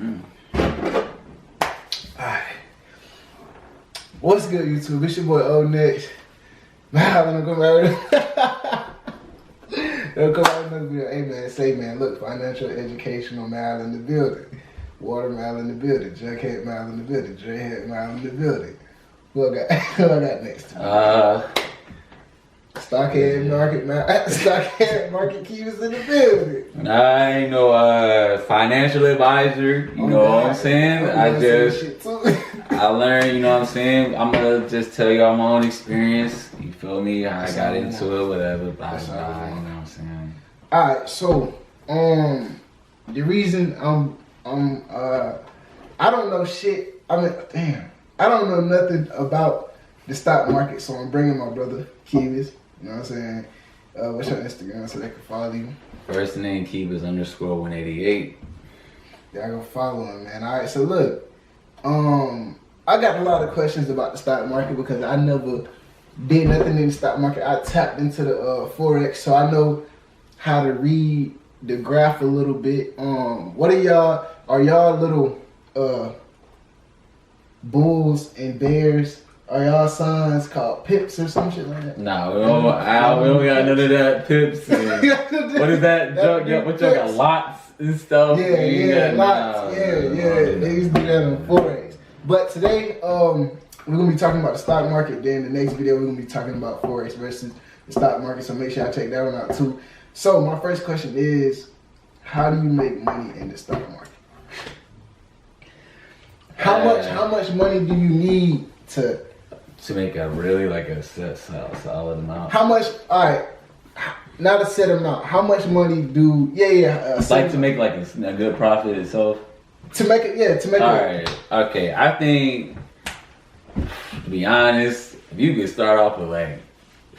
Alright. What's good, YouTube? It's your boy Old Next. Man, I'm gonna come out another video. Hey man, say man, look, financial educational mal in the building. Water mal in the building. Jughead mal in the building. Dreadhead mal in the building. Who I got next to me? Stockhead Market Stockhead Market Key was in the building. I ain't no financial advisor, you know what I'm saying? I learned, you know what I'm saying? I'm gonna just tell y'all my own experience. You feel me? How I got into it, whatever. Blah, blah, blah, you know what I'm saying? Alright, so the reason I don't know shit. I don't know nothing about the stock market, so I'm bringing my brother Kevis. You know what I'm saying? What's your Instagram so they can follow you? First name Kevis _188. Yeah, I go follow him, man. Alright, so look, I got a lot of questions about the stock market because I never did nothing in the stock market. I tapped into the Forex, so I know how to read the graph a little bit. What are y'all little bulls and bears? Are y'all signs called pips or some shit like that? Nah, we don't got none of that pips. What is that junk? What y'all got? Lots and stuff? Yeah, lots. They used to do that on Forex. But today, we're gonna be talking about the stock market. Then the next video, we're gonna be talking about Forex versus the stock market. So make sure I check that one out too. So my first question is, how do you make money in the stock market? How much money do you need to make a really a solid amount? How much? All right, not a set amount. How much money do? To make a good profit itself. To make it, All right, okay. I think, to be honest, if you could start off with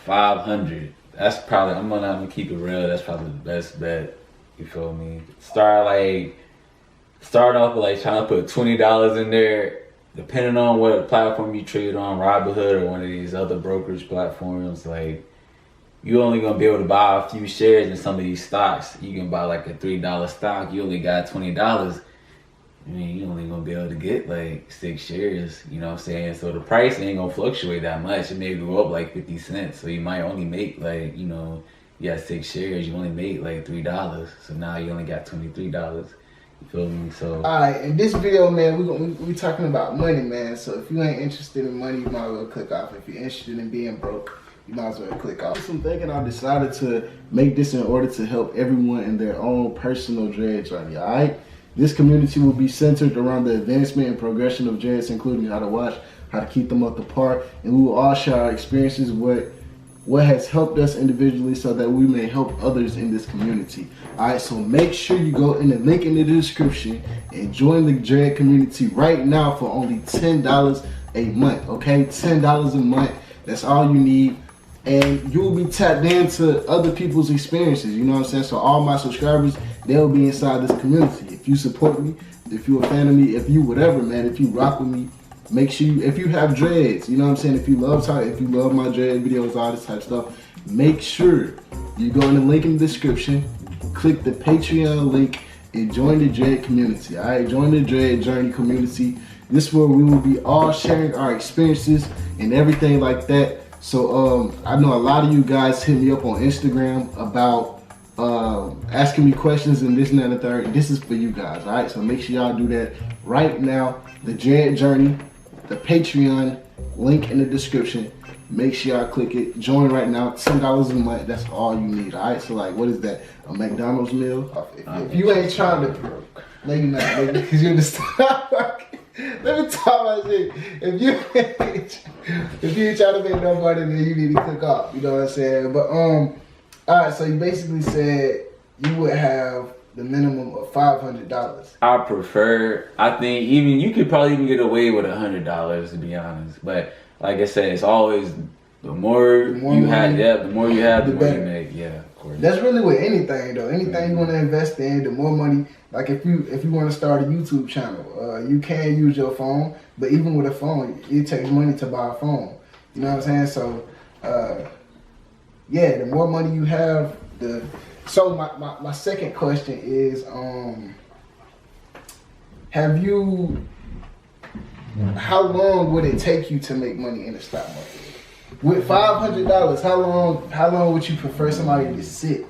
500, that's probably, I'm gonna keep it real. That's probably the best bet. You feel me? Start off with trying to put $20 in there. Depending on what platform you trade on, Robinhood or one of these other brokerage platforms, you only gonna be able to buy a few shares in some of these stocks. You can buy a $3 stock. You only got $20. I mean, you only gonna be able to get 6 shares. You know what I'm saying? So the price ain't gonna fluctuate that much. It may go up 50 cents. So you might only make you got 6 shares. You only made $3. So now you only got $23. You feel me? So alright, in this video, man, we talking about money, man. So if you ain't interested in money, you might as well click off. If you're interested in being broke, you might as well click off. I'm thinking I decided to make this in order to help everyone in their own personal dread journey. Alright, this community will be centered around the advancement and progression of dreads, including how to watch, how to keep them up to par, and we will all share our experiences, what has helped us individually so that we may help others in this community. Alright, so make sure you go in the link in the description and join the dread community right now for only $10 a month, okay? $10 a month, that's all you need. And you will be tapped into other people's experiences, you know what I'm saying? So all my subscribers, they'll be inside this community. If you support me, if you're a fan of me, if you whatever, man, if you rock with me, make sure if you have dreads, you know what I'm saying, if you love my dread videos, all this type of stuff, make sure you go in the link in the description, click the Patreon link, and join the dread community. Alright, join the dread journey community. This is where we will be all sharing our experiences and everything like that. So I know a lot of you guys hit me up on Instagram about asking me questions and this and that and the third. This is for you guys. Alright, so make sure y'all do that right now. The dread journey, the Patreon link in the description. Make sure y'all click it. Join right now. $10 a month. That's all you need. Alright, so what is that? A McDonald's meal? If you ain't trying to, no, you're not, because you're in the stock market. Let me talk about shit. If you ain't trying to make no money, then you need to click off. You know what I'm saying? But alright, so you basically said you would have the minimum of $500. I think you could probably even get away with $100 to be honest. But like I said, it's always the more you have, the more you make. Yeah, of course. That's really with anything though. Anything you want to invest in, the more money. Like if you want to start a YouTube channel, you can use your phone, but even with a phone, it takes money to buy a phone. You know what I'm saying? So, the more money you have, So my second question is, have you? How long would it take you to make money in the stock market? With $500, how long would you prefer somebody to sit?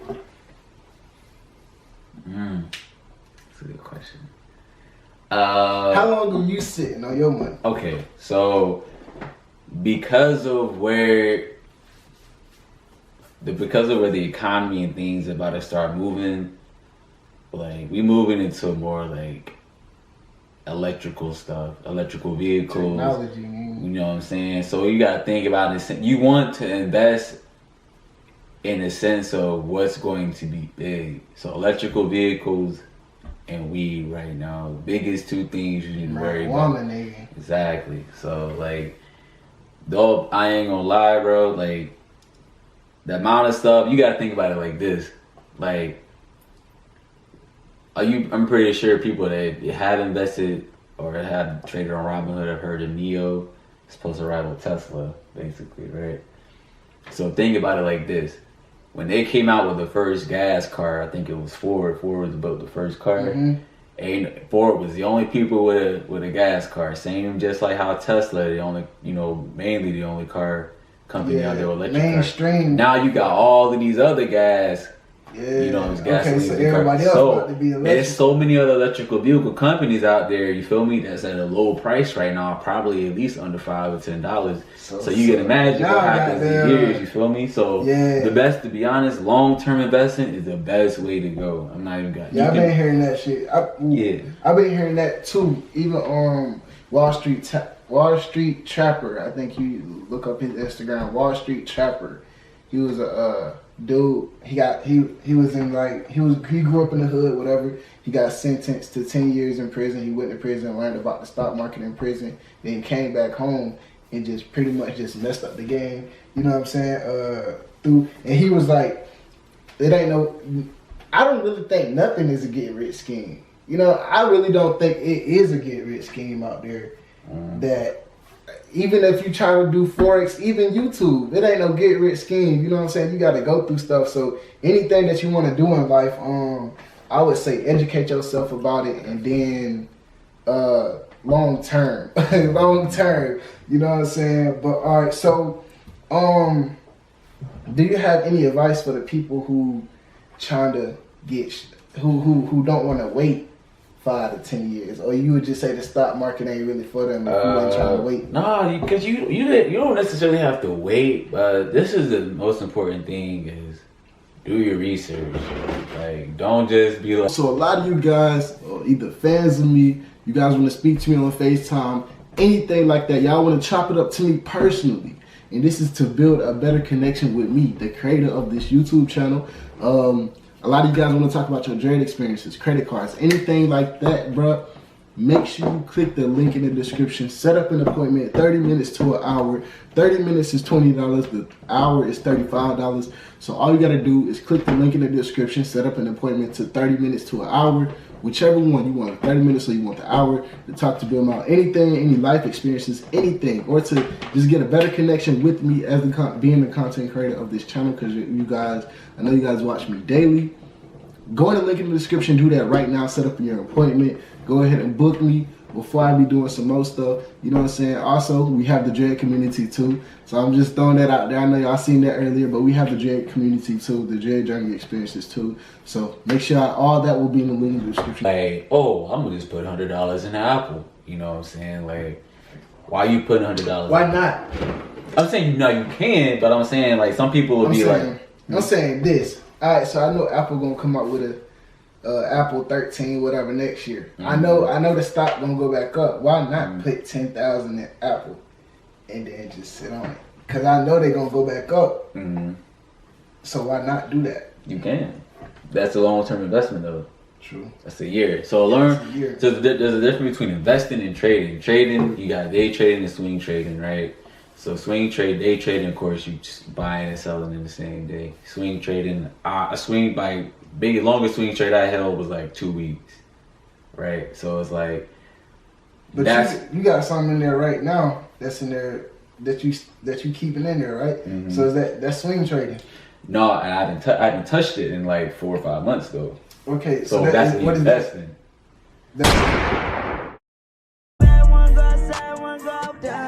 That's a good question. How long are you sitting on your money? Okay, so because of where the economy and things about to start moving, like we moving into more like electrical stuff, electrical vehicles, technology. You know what I'm saying? So you gotta think about it. You want to invest in the sense of what's going to be big. So electrical vehicles and weed right now, the biggest two things you need to worry about. Nigga. Exactly. So like, though I ain't gonna lie, bro. Like the amount of stuff you gotta think about it like this. Like, I'm pretty sure people that had invested or had traded on Robinhood have heard of Neo. It's supposed to rival Tesla, basically, right? So think about it like this. When they came out with the first gas car, I think it was Ford. Ford was built the first car. And Ford was the only people with a gas car. Same just like how Tesla, mainly the only car company out there with electric mainstream. Cars. Now you got all of these other gas. Gas. Okay, so everybody else about to be electric. There's so many other electrical vehicle companies out there, you feel me, that's at a low price right now, probably at least under $5 or $10. So you can imagine what happens in years, you feel me? So the best, to be honest, long-term investment is the best way to go. I'm not even gonna. Yeah, I've been hearing that shit. I've been hearing that too. Even on Wall Street Trapper. I think you look up his Instagram, Wall Street Trapper. He was a dude. He grew up in the hood, whatever. He got sentenced to 10 years in prison. He went to prison, learned about the stock market in prison, then came back home and just pretty much just messed up the game. You know what I'm saying? And he was like, I don't really think nothing is a get rich scheme. You know, I really don't think it is a get rich scheme out there. That even if you try to do Forex, even YouTube, it ain't no get rich scheme. You know what I'm saying? You got to go through stuff. So anything that you want to do in life, I would say educate yourself about it, and then long term, you know what I'm saying? But all right, so do you have any advice for the people who trying to who don't want to wait 5 to 10 years, or you would just say the stock market ain't really for them if you ain't trying to wait? No, because you don't necessarily have to wait, but this is the most important thing is do your research. Like, don't just be like. So a lot of you guys are either fans of me, you guys want to speak to me on FaceTime, anything like that. Y'all want to chop it up to me personally. And this is to build a better connection with me, the creator of this YouTube channel. A lot of you guys want to talk about your trade experiences, credit cards, anything like that, bro. Make sure you click the link in the description. Set up an appointment, 30 minutes to an hour. 30 minutes is $20. The hour is $35. So all you got to do is click the link in the description, set up an appointment to 30 minutes to an hour. Whichever one you want, 30 minutes or you want the hour, to talk to Bill about anything, any life experiences, anything, or to just get a better connection with me as being the content creator of this channel, because you guys, I know you guys watch me daily. Go in the link in the description, do that right now, set up your appointment, go ahead and book me before I be doing some more stuff, you know what I'm saying? Also, we have the dread community too, so I'm just throwing that out there. I know y'all seen that earlier, but we have the dread community too, the dread journey experiences too, so make sure all that will be in the link in the description. Like, I'm gonna just put $100 in Apple, you know what I'm saying? Like, why you putting $100? Why not? I'm saying, you can, but I'm saying, like, some people will I'm saying this. All right, so I know Apple gonna come out with a Apple 13, whatever, next year. I know the stock gonna go back up. Why not put 10,000 in Apple and then just sit on it? Cause I know they're gonna go back up. So why not do that? You can. That's a long-term investment, though. True. That's a year. So So there's a difference between investing and trading. Trading, you got day trading and swing trading, right? So swing trade, day trading, of course, you just buying and selling in the same day. Swing trading, longest swing trade I held was like 2 weeks, right? So it's like, but you got something in there right now that's in there that you keeping in there, right? So is that swing trading? No, and I haven't touched it in like 4 or 5 months though. Okay, so that's investing. go down.